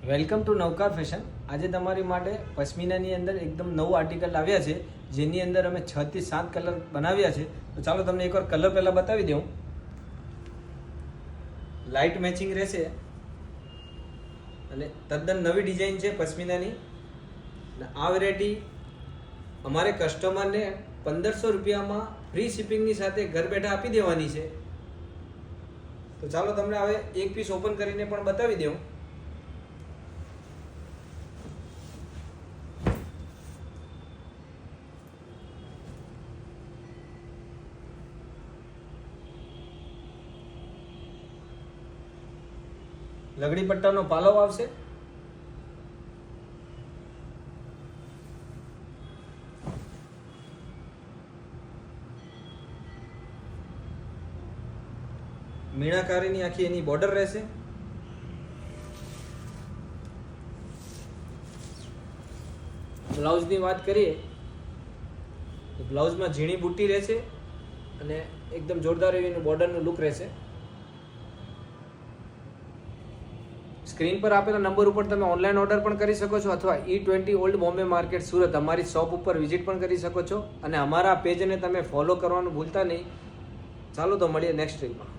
Welcome to Navkar fashion. આજે તમારી માટે પશ્મિનાની અંદર એકદમ નવું આર્ટિકલ આવ્યા છે, જેની અંદર અમે 6 થી 7 કલર બનાવ્યા છે. તો ચાલો તમને એકવાર કલર પહેલાં બતાવી દઉં. લાઇટ મેચિંગ રહેશે અને તદ્દન નવી ડિઝાઇન છે પશ્મિનાની. આ વેરાયટી અમારે કસ્ટમરને 1500 રૂપિયામાં ફ્રી શિપિંગની સાથે ઘર બેઠા આપી દેવાની છે. તો ચાલો તમને હવે એક પીસ ઓપન કરીને પણ બતાવી દઉં. લગડી પટ્ટાનો પાલવ આવશે. મીણાકારીની આખી એની બોર્ડર રહેશે. બ્લાઉઝની વાત કરીએ તો બ્લાઉઝમાં ઝીણી બુટ્ટી રહેશે અને એકદમ જોરદાર એવી એનું બોર્ડરનું લુક રહેશે. સ્ક્રીન પર આપેલા નંબર ઉપર તમે ઓનલાઈન ઓર્ડર પણ કરી શકો છો અથવા E20 old Bombay market Surat અમારી શોપ ઉપર વિઝિટ પણ કરી શકો છો અને અમારા પેજને તમે ફોલો કરવાનું ભૂલતા નહીં. ચાલો તો મળીએ નેક્સ્ટ ટ્રીપમાં.